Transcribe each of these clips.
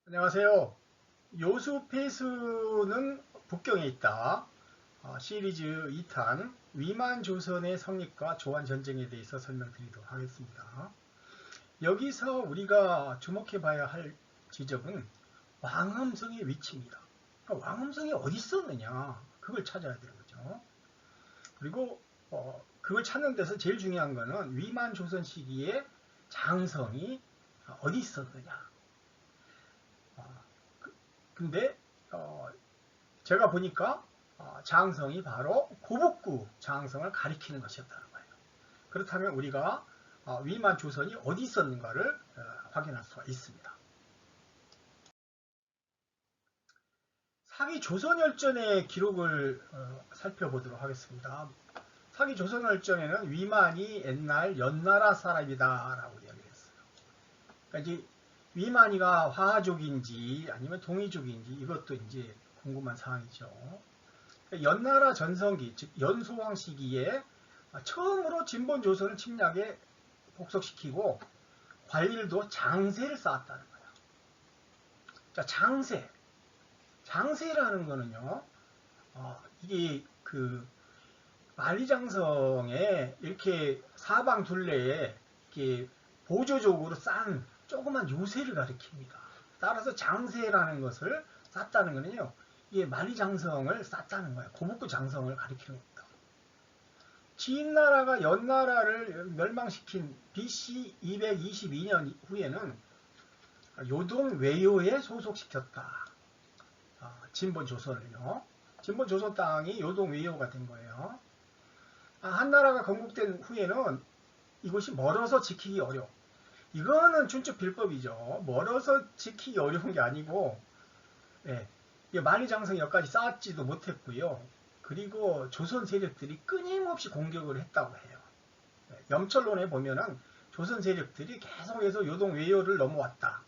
안녕하세요. 요수 폐수는 북경에 있다. 시리즈 2탄 위만 조선의 성립과 조한 전쟁에 대해서 설명드리도록 하겠습니다. 여기서 우리가 주목해 봐야 할 지점은 왕엄성의 위치입니다. 그러니까 왕엄성이 어디 있었느냐, 그걸 찾아야 되는 거죠. 그리고 그걸 찾는 데서 제일 중요한 거는 위만 조선 시기에 장성이 어디 있었느냐. 근데 제가 보니까 장성이 바로 고북구 장성을 가리키는 것이었다는 거예요. 그렇다면 우리가 위만 조선이 어디 있었는가를 확인할 수가 있습니다. 사기 조선열전의 기록을 살펴보도록 하겠습니다. 사기 조선열전에는 위만이 옛날 연나라 사람이다 라고 이야기를 했어요. 그러니까 이제 위만이가 화족인지 아니면 동이족인지 이것도 이제 궁금한 사항이죠. 연나라 전성기, 즉 연소왕 시기에 처음으로 진본 조선을 침략에 복속시키고 관리도 장세를 쌓았다는 거예요. 자, 장세라는 거는요, 이게 그 만리장성에 이렇게 사방 둘레에 이렇게 보조적으로 싼 조그만 요새를 가리킵니다. 따라서 장세라는 것을 쌓았다는 거는요, 이게 만리장성을 쌓았다는 거예요. 고북구 장성을 가리키는 겁니다. 진나라가 연나라를 멸망시킨 BC 222년 후에는 요동 외요에 소속시켰다. 진본 조선을요. 진본 조선 땅이 요동 외요가 된 거예요. 한나라가 건국된 후에는 이곳이 멀어서 지키기 어려워. 이거는 준적 빌법이죠. 멀어서 지키기 어려운 게 아니고, 예, 만리장성 여기까지 쌓았지도 못했고요. 그리고 조선 세력들이 끊임없이 공격을 했다고 해요. 염철론에 보면은 조선 세력들이 계속해서 요동 외요를 넘어왔다.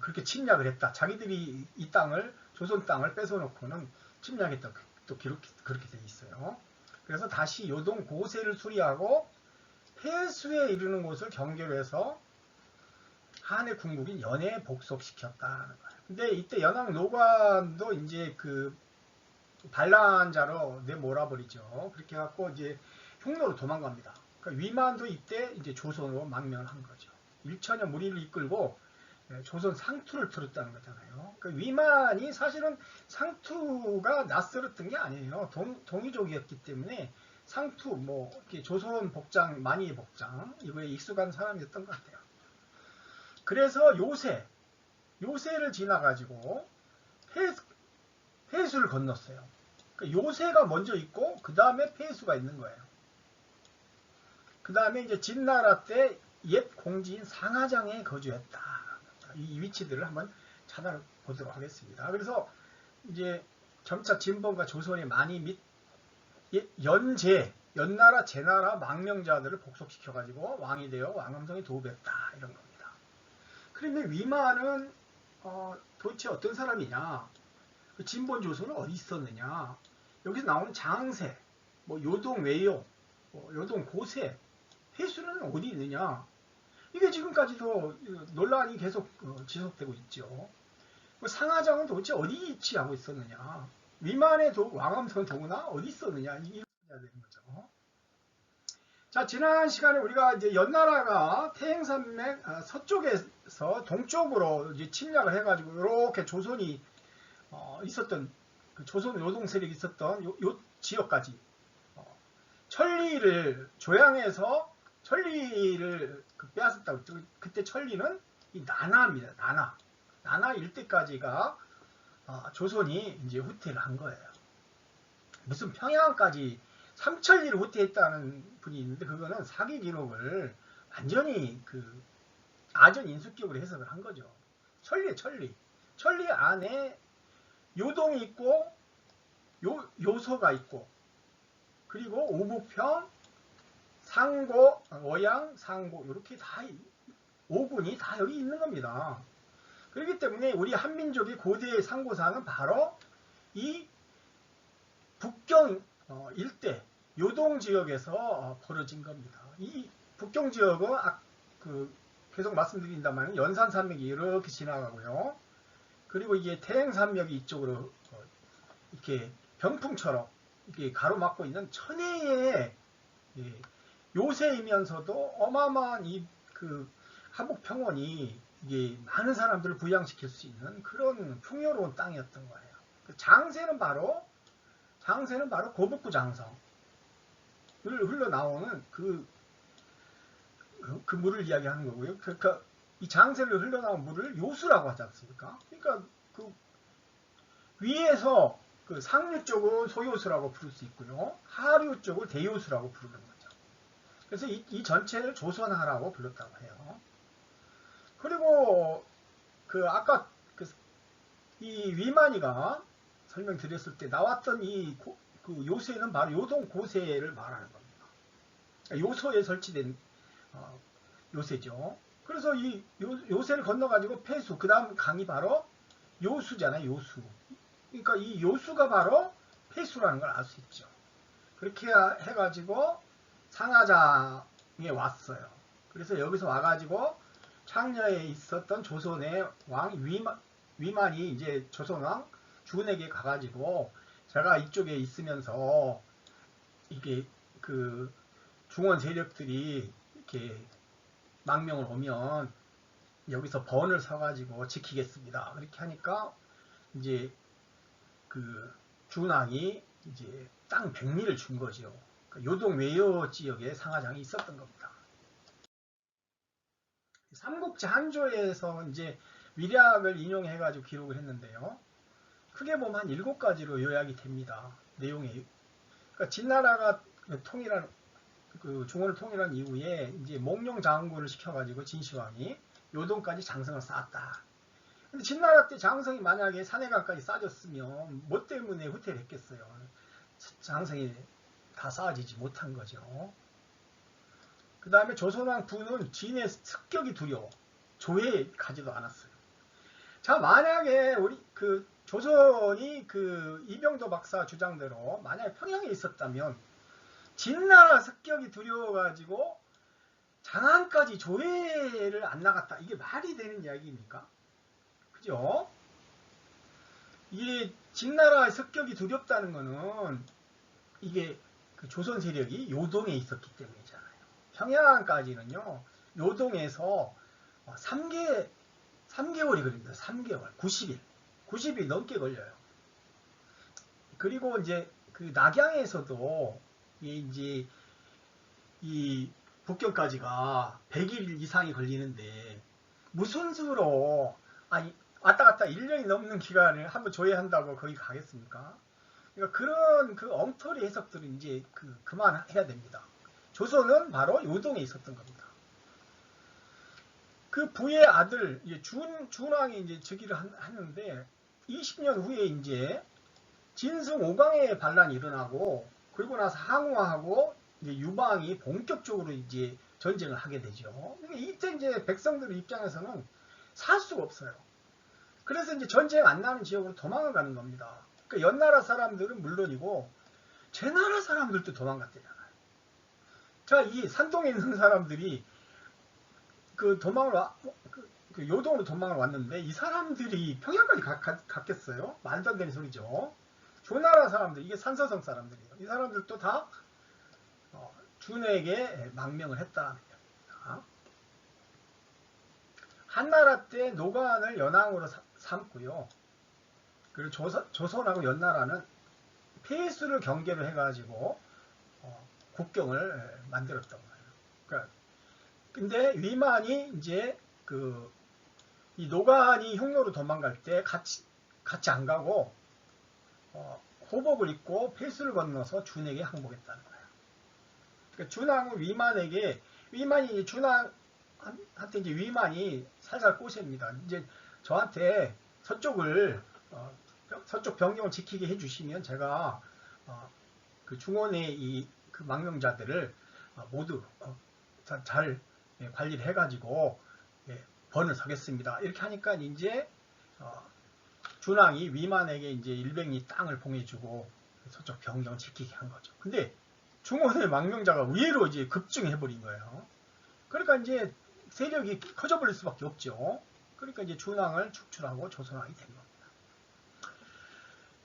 그렇게 침략을 했다. 자기들이 이 땅을, 조선 땅을 뺏어놓고는 침략했다. 또 그렇게 돼 있어요. 그래서 다시 요동 고세를 수리하고 폐수에 이르는 곳을 경계해서 한해 궁국인 연해에 복속시켰다는 거예요. 근데 이때 연합 노관도 이제 그 반란자로 내몰아버리죠. 그렇게 해갖고 이제 흉노로 도망갑니다. 그러니까 위만도 이때 이제 조선으로 망명을 한 거죠. 1천여 무리를 이끌고 조선 상투를 틀었다는 거잖아요. 그러니까 위만이 사실은 상투가 낯설었던 게 아니에요. 동이족이었기 때문에 상투, 뭐 이렇게 조선 복장, 만이 복장 이거에 익숙한 사람이었던 것 같아요. 그래서 요새를 지나가지고 폐수를 건넜어요. 그러니까 요새가 먼저 있고 그 다음에 폐수가 있는 거예요. 그 다음에 이제 진나라 때 옛 공지인 상하장에 거주했다. 이 위치들을 한번 찾아보도록 하겠습니다. 그래서 이제 점차 진본과 조선의 만이 및 연나라, 제나라 망명자들을 복속시켜가지고 왕이 되어 왕엄성에 도읍했다. 이런 겁니다. 그런데 위만은 도대체 어떤 사람이냐? 진본 조선은 어디 있었느냐? 여기서 나오는 장세, 뭐 요동 외요, 요동 고세, 폐수는 어디 있느냐? 이게 지금까지도 논란이 계속 지속되고 있죠. 상하장은 도대체 어디 위치하고 있었느냐? 위만의 왕엄성 도구나 어디 있었느냐? 이게 해야 되는 거죠. 자, 지난 시간에 우리가 이제 연나라가 태행산맥 서쪽에서 동쪽으로 이제 침략을 해가지고 이렇게 조선이 있었던 그 조선 노동 세력이 있었던 요 지역까지 천리를 조양해서 천리를 빼앗았다고 했죠. 그때 천리는 이 나나입니다. 나나 일대까지가 조선이 이제 후퇴를 한 거예요. 무슨 평양까지 삼천리를 후퇴했다는 분이 있는데 그거는 사기 기록을 완전히 그 아전 인수격으로 해석을 한 거죠. 천리 안에 요동이 있고 요소가 있고 그리고 오북평, 상고, 어양, 상고 이렇게 다 5군이 다 여기 있는 겁니다. 그렇기 때문에 우리 한민족의 고대 상고사는 바로 이 북경 일대 요동 지역에서 벌어진 겁니다. 이 북경 지역은 계속 말씀드린다면 연산산맥이 이렇게 지나가고요. 그리고 이게 태행산맥이 이쪽으로 이렇게 병풍처럼 이렇게 가로막고 있는 천혜의 요새이면서도 어마어마한 이 그 하복평원이 이게 많은 사람들을 부양시킬 수 있는 그런 풍요로운 땅이었던 거예요. 장세는 바로 고북구 장성을 흘러나오는 그 물을 이야기하는 거고요. 그러니까 이 장세를 흘러나온 물을 요수라고 하지 않습니까? 그러니까 그 위에서 그 상류 쪽은 소요수라고 부를 수 있고요. 하류 쪽을 대요수라고 부르는 거죠. 그래서 이 전체를 조선하라고 불렀다고 해요. 그리고 그 아까 이 위만이가 설명드렸을 때 나왔던 그 요새는 바로 요동 고세를 말하는 겁니다. 요소에 설치된 요새죠. 그래서 이 요새를 건너가지고 폐수, 그 다음 강이 바로 요수잖아요. 요수. 그러니까 이 요수가 바로 폐수라는 걸 알 수 있죠. 그렇게 해가지고 상하장에 왔어요. 그래서 여기서 와가지고 창녀에 있었던 조선의 왕 위만이 이제 조선왕 주군에게 가가지고 제가 이쪽에 있으면서 이게 그 중원 세력들이 이렇게 망명을 오면 여기서 번을 서가지고 지키겠습니다. 그렇게 하니까 이제 그 준왕이 이제 땅 100리를 준 거죠. 요동 외요 지역에 상하장이 있었던 겁니다. 삼국지 한조에서 이제 위략을 인용해가지고 기록을 했는데요. 크게 보면 한 7가지로 요약이 됩니다. 내용이. 그러니까 진나라가 통일한 그 중원을 통일한 이후에 이제 몽룡 장군을 시켜가지고 진시황이 요동까지 장성을 쌓았다. 근데 진나라 때 장성이 만약에 산해강까지 쌓아졌으면 뭐 때문에 후퇴를 했겠어요. 장성이 다 쌓아지지 못한 거죠. 그 다음에 조선왕 부는 진의 습격이 두려워 조회에 가지도 않았어요. 자, 만약에 우리 그 조선이 그 이병도 박사 주장대로 만약에 평양에 있었다면 진나라 습격이 두려워가지고 장안까지 조회를 안 나갔다. 이게 말이 되는 이야기입니까? 그죠? 이게 진나라의 습격이 두렵다는 거는 이게 그 조선 세력이 요동에 있었기 때문이잖아요. 평양까지는요, 요동에서 3개월이 걸립니다. 3개월. 90일 넘게 걸려요. 그리고 이제 그 낙양에서도 이제 이 북경까지가 100일 이상이 걸리는데 무슨 수로 아니 왔다 갔다 1년이 넘는 기간을 한번 조회한다고 거기 가겠습니까? 그러니까 그런 그 엉터리 해석들은 이제 그만해야 됩니다. 조선은 바로 요동에 있었던 겁니다. 그 부의 아들 준왕이 이제 즉위를 하는데 20년 후에 이제 진승 5강의 반란이 일어나고 그리고 나서 항우하고 이제 유방이 본격적으로 이제 전쟁을 하게 되죠. 이때 이제 백성들 입장에서는 살 수가 없어요. 그래서 이제 전쟁 안 나는 지역으로 도망을 가는 겁니다. 그러니까 연나라 사람들은 물론이고 제나라 사람들도 도망갔대잖아요. 자, 이 산동에 있는 사람들이 그 요동으로 도망을 왔는데 이 사람들이 평양까지 갔겠어요? 말도 안 되는 소리죠. 조나라 사람들, 이게 산서성 사람들이에요. 이 사람들도 다 준에게 망명을 했다는 겁니다. 한나라 때 노관을 연항으로 삼고요. 그리고 조선하고 연나라는 폐수를 경계로 해가지고 국경을 만들었던 거예요. 그러니까 근데 위만이 이제 이 노관이 흉노로 도망갈 때 같이 안 가고 호복을 입고 폐수를 건너서 준에게 항복했다는 거예요. 그러니까 준왕은 위만이 준왕한테 이제 위만이 살살 꼬셉니다. 이제 저한테 서쪽 병경을 지키게 해주시면 제가 그 중원의 그 망명자들을 모두 잘 관리를 해가지고 번을 서겠습니다. 이렇게 하니까 이제 준왕이 위만에게 이제 100리 땅을 봉해주고 서쪽 병경을 지키게 한 거죠. 근데 중원의 망명자가 의외로 이제 급증해버린 거예요. 그러니까 이제 세력이 커져버릴 수밖에 없죠. 그러니까 이제 준왕을 축출하고 조선왕이 된 겁니다.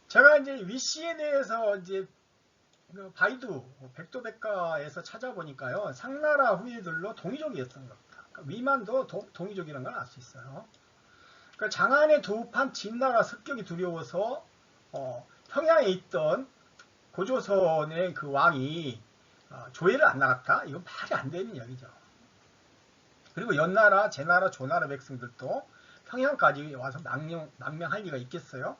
제가 이제 위씨에 대해서 이제 그 바이두 백도백과에서 찾아보니까요, 상나라 후예들로 동이족이었던 겁니다. 그러니까 위만도 동이족이라는 걸 알 수 있어요. 그러니까 장안의 두판 진나라 습격이 두려워서 평양에 있던 고조선의 그 왕이 조회를 안 나갔다? 이건 말이 안 되는 이야기죠. 그리고 연나라, 제나라, 조나라 백성들도 평양까지 와서 망명할 리가 있겠어요?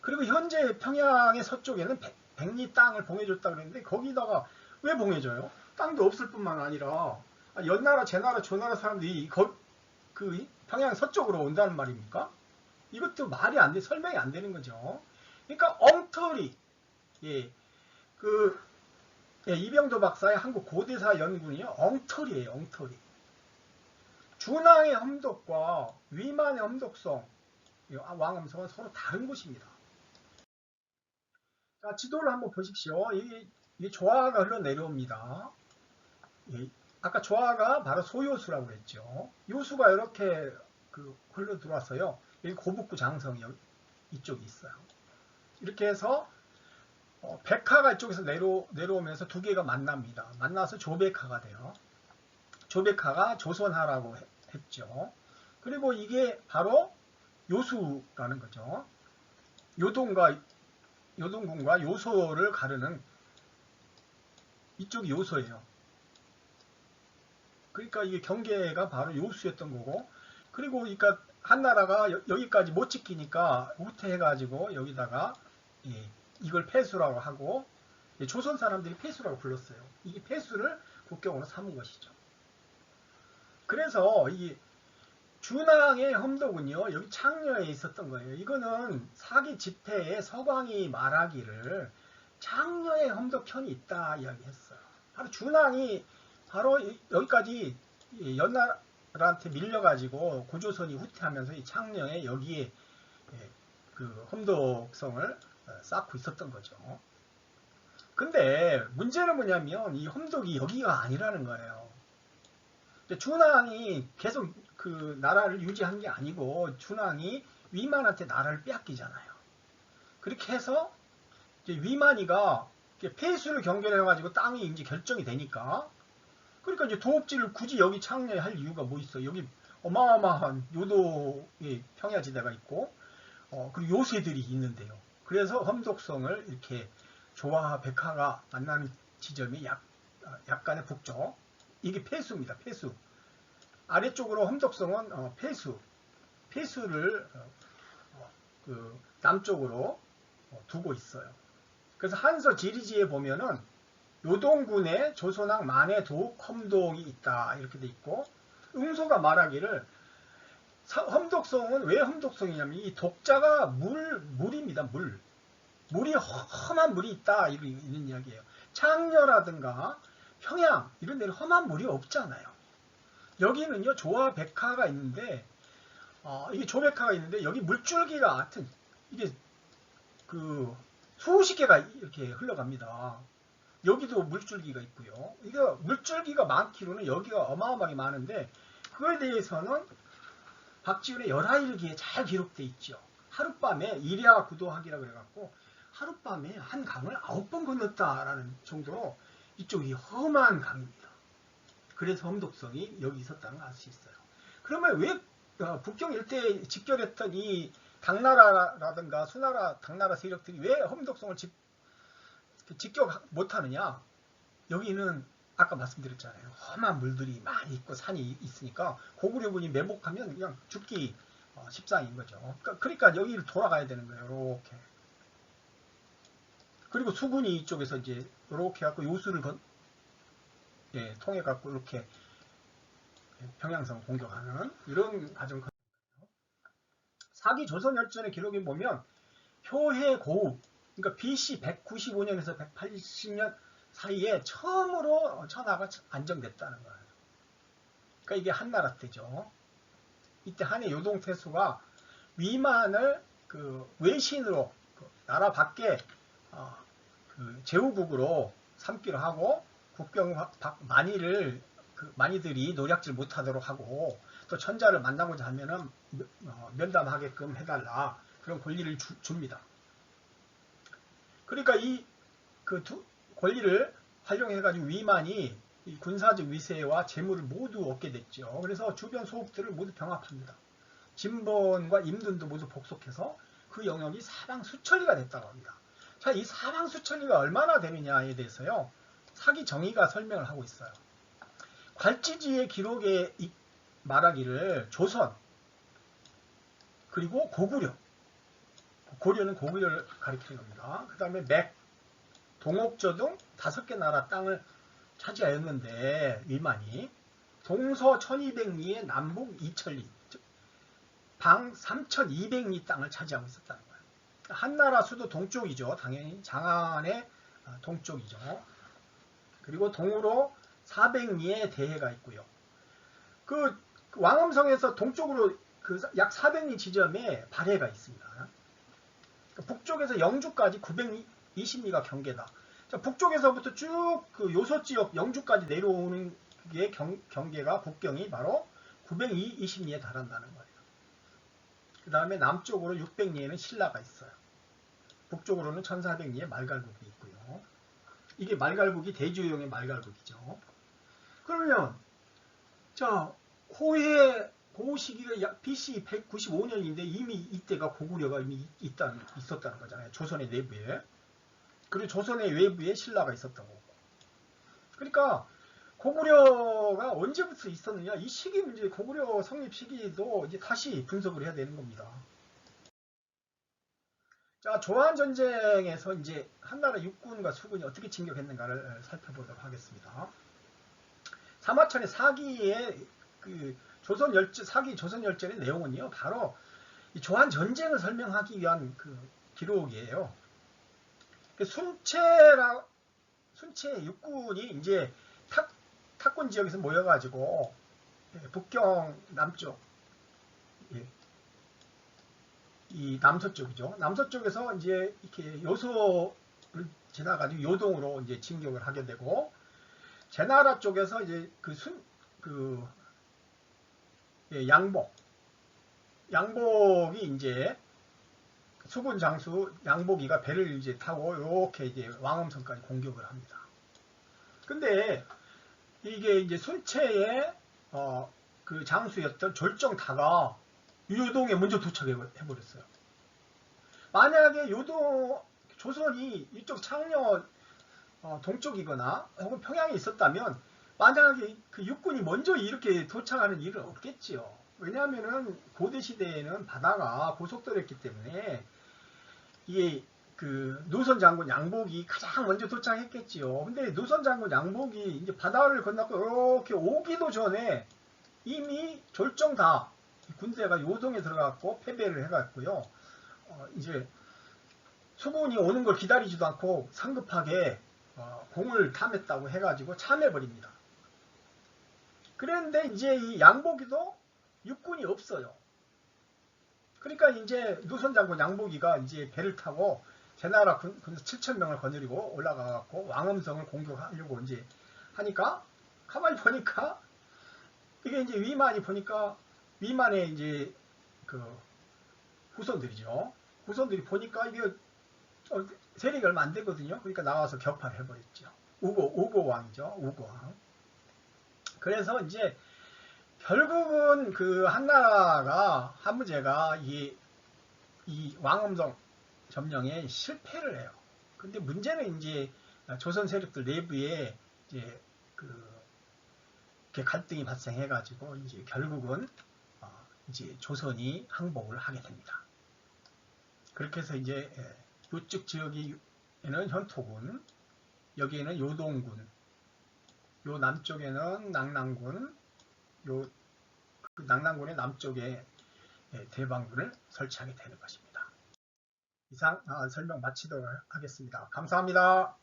그리고 현재 평양의 서쪽에는 백리 땅을 봉해줬다 그랬는데 거기다가 왜 봉해줘요? 땅도 없을 뿐만 아니라 연나라, 제나라, 조나라 사람들이 그 평양 서쪽으로 온다는 말입니까? 이것도 말이 안 돼, 설명이 안 되는 거죠. 그러니까 엉터리, 이병도 박사의 한국 고대사 연구는요, 엉터리예요, 엉터리. 준왕의 험독과 위만의 험독성, 왕엄성은 서로 다른 것입니다. 자, 지도를 한번 보십시오. 이 조화가 흘러내려옵니다. 아까 조화가 바로 소요수라고 했죠. 요수가 이렇게 흘러 들어왔어요. 여기 고북구 장성이 이쪽이 있어요. 이렇게 해서 백하가 이쪽에서 내려오면서 두 개가 만납니다. 만나서 조백하가 돼요. 조백하가 조선하라고 했죠. 그리고 이게 바로 요수라는 거죠. 요동군과 요소를 가르는 이쪽이 요소예요. 그러니까 이게 경계가 바로 요수였던 거고, 그리고 그러니까 한나라가 여기까지 못 지키니까 후퇴해가지고 여기다가 이걸 폐수라고 하고, 조선 사람들이 폐수라고 불렀어요. 이게 폐수를 국경으로 삼은 것이죠. 그래서 이 준왕의 험독은요, 여기 창녀에 있었던 거예요. 이거는 사기 집회에 서광이 말하기를 창녀의 험독편이 있다 이야기했어요. 바로 준왕이 바로 여기까지 연나라한테 밀려가지고 고조선이 후퇴하면서 이 창녀의 여기에 그 험독성을 쌓고 있었던 거죠. 근데 문제는 뭐냐면 이 험독이 여기가 아니라는 거예요. 준왕이 계속 그 나라를 유지한 게 아니고 준왕이 위만한테 나라를 빼앗기잖아요. 그렇게 해서 이제 위만이가 폐수를 경계해가지고 땅이 이제 결정이 되니까, 그러니까 이제 도읍지를 굳이 여기 창녀에 할 이유가 뭐 있어요? 여기 어마어마한 요도의 평야지대가 있고, 그리고 요새들이 있는데요. 그래서 험독성을 이렇게 조화와 백하가 만나는 지점이 약간의 북쪽. 이게 폐수입니다. 폐수. 아래쪽으로 험독성은 폐수를 그 남쪽으로 두고 있어요. 그래서 한서 지리지에 보면은 요동군에 조선왕 만의 도읍 험독이 있다 이렇게 돼 있고, 응소가 말하기를 험독성은 왜 험독성이냐면 이 독자가 물입니다. 물이 험한 물이 있다 이런 이야기예요. 창녀라든가 평양 이런 데는 험한 물이 없잖아요. 여기는요 조화 백하가 있는데 이게 조백하가 있는데 여기 물줄기가 하여튼 이게 그 수십 개가 이렇게 흘러갑니다. 여기도 물줄기가 있고요. 이거 물줄기가 많기로는 여기가 어마어마하게 많은데 그거에 대해서는 박지훈의 열하일기에 잘 기록되어 있죠. 하룻밤에 일야 구도하기라 그래갖고 하룻밤에 한 강을 9번 건넜다라는 정도로 이쪽이 험한 강입니다. 그래서 험독성이 여기 있었다는 걸 알 수 있어요. 그러면 왜 북경 일대에 직결했던 이 당나라라든가 수나라, 당나라 세력들이 왜 험독성을 직격 못하느냐? 여기는 아까 말씀드렸잖아요. 험한 물들이 많이 있고 산이 있으니까 고구려군이 매복하면 그냥 죽기 십상인 거죠. 그러니까 여기를 돌아가야 되는 거예요. 이렇게. 그리고 수군이 이쪽에서 이제 이렇게 갖고 요수를 통해 갖고 이렇게 평양성 공격하는 이런 과정. 사기 조선열전의 기록에 보면 효해 고읍, 그러니까 BC 195년에서 180년 사이에 처음으로 천하가 안정됐다는 거예요. 그러니까 이게 한나라 때죠. 이때 한의 요동태수가 위만을 그 외신으로 나라 밖에 그 제후국으로 삼기로 하고 국경 많이들이 노략질 못하도록 하고 또 천자를 만나고자 하면은 면담하게끔 해달라, 그런 권리를 줍니다. 그러니까 이 그 권리를 활용해가지고 위만이 이 군사적 위세와 재물을 모두 얻게 됐죠. 그래서 주변 소국들을 모두 병합합니다. 진본과 임둔도 모두 복속해서 그 영역이 사방수천리가 됐다고 합니다. 자, 이 사방수천리가 얼마나 되느냐에 대해서요, 사기정의가 설명을 하고 있어요. 괄지지의 기록에 말하기를 조선, 그리고 고구려, 고려는 고구려를 가리키는 겁니다. 그 다음에 맥, 동옥저 등 5개 나라 땅을 차지하였는데, 위만이 동서 1200리에 남북 2000리, 즉 방 3200리 땅을 차지하고 있었다는 거예요. 한나라 수도 동쪽이죠. 당연히 장안의 동쪽이죠. 그리고 동으로 400리의 대해가 있고요. 그 왕엄성에서 동쪽으로 그 약 400리 지점에 발해가 있습니다. 북쪽에서 영주까지 920리가 경계다. 자, 북쪽에서부터 쭉 그 요소지역 영주까지 내려오는 게 경계가, 국경이 바로 920리에 달한다는 거예요. 그 다음에 남쪽으로 600리에는 신라가 있어요. 북쪽으로는 1400리에 말갈국이 있고요. 이게 말갈국이 대주용의 말갈국이죠. 그러면 자, 그 시기가 약 BC 195년인데 이미 이때가 고구려가 이미 있었다는 거잖아요. 조선의 내부에. 그리고 조선의 외부에 신라가 있었던 거고. 그러니까 고구려가 언제부터 있었느냐, 이 시기 문제, 고구려 성립 시기도 이제 다시 분석을 해야 되는 겁니다. 자, 조한 전쟁에서 이제 한나라 육군과 수군이 어떻게 진격했는가를 살펴보도록 하겠습니다. 사마천의 사기의 그 사기 조선열전의 내용은요, 바로 이 조한 전쟁을 설명하기 위한 그 기록이에요. 순체 육군이 이제 탁군 지역에서 모여가지고 북경 남쪽, 이 남서쪽이죠. 남서쪽에서 이제 이렇게 요소를 지나가지고 요동으로 이제 진격을 하게 되고, 제나라 쪽에서 이제 양복이 이제 수군 장수 양복이가 배를 이제 타고 이렇게 이제 왕엄성까지 공격을 합니다. 근데 이게 이제 순체의 그 장수였던 졸정다가 요동에 먼저 도착해 버렸어요. 만약에 조선이 이쪽 창녕 동쪽이거나 혹은 평양에 있었다면 만약에 그 육군이 먼저 이렇게 도착하는 일은 없겠지요. 왜냐하면은 고대 시대에는 바다가 고속도로였기 때문에 이게 그 노선 장군 양복이 가장 먼저 도착했겠지요. 근데 노선 장군 양복이 이제 바다를 건너고 이렇게 오기도 전에 이미 졸정다 군대가 요동에 들어갔고 패배를 해갔고요. 이제 수군이 오는 걸 기다리지도 않고 상급하게 공을 탐했다고 해가지고 참해버립니다. 그런데 이제 이 양복이도 육군이 없어요. 그러니까 이제 노선장군 양복이가 이제 배를 타고 제나라 군사 7,000명을 거느리고 올라가갖고 왕엄성을 공격하려고 이제 하니까, 가만히 보니까 이게 이제 위만의 이제 그 후손들이죠. 후손들이 보니까 이게 세력이 얼마 안 되거든요. 그러니까 나와서 격파를 해버렸죠. 우고왕이죠. 우고왕. 그래서 이제 결국은 그 한나라가, 한무제가 이 왕엄성 점령에 실패를 해요. 근데 문제는 이제 조선 세력들 내부에 이제 갈등이 발생해가지고 이제 결국은 이제 조선이 항복을 하게 됩니다. 그렇게 해서 이제 요쪽 지역에는 현토군, 여기에는 요동군, 요 남쪽에는 낙랑군, 그 낙랑군의 남쪽에 대방군을 설치하게 되는 것입니다. 이상 설명 마치도록 하겠습니다. 감사합니다.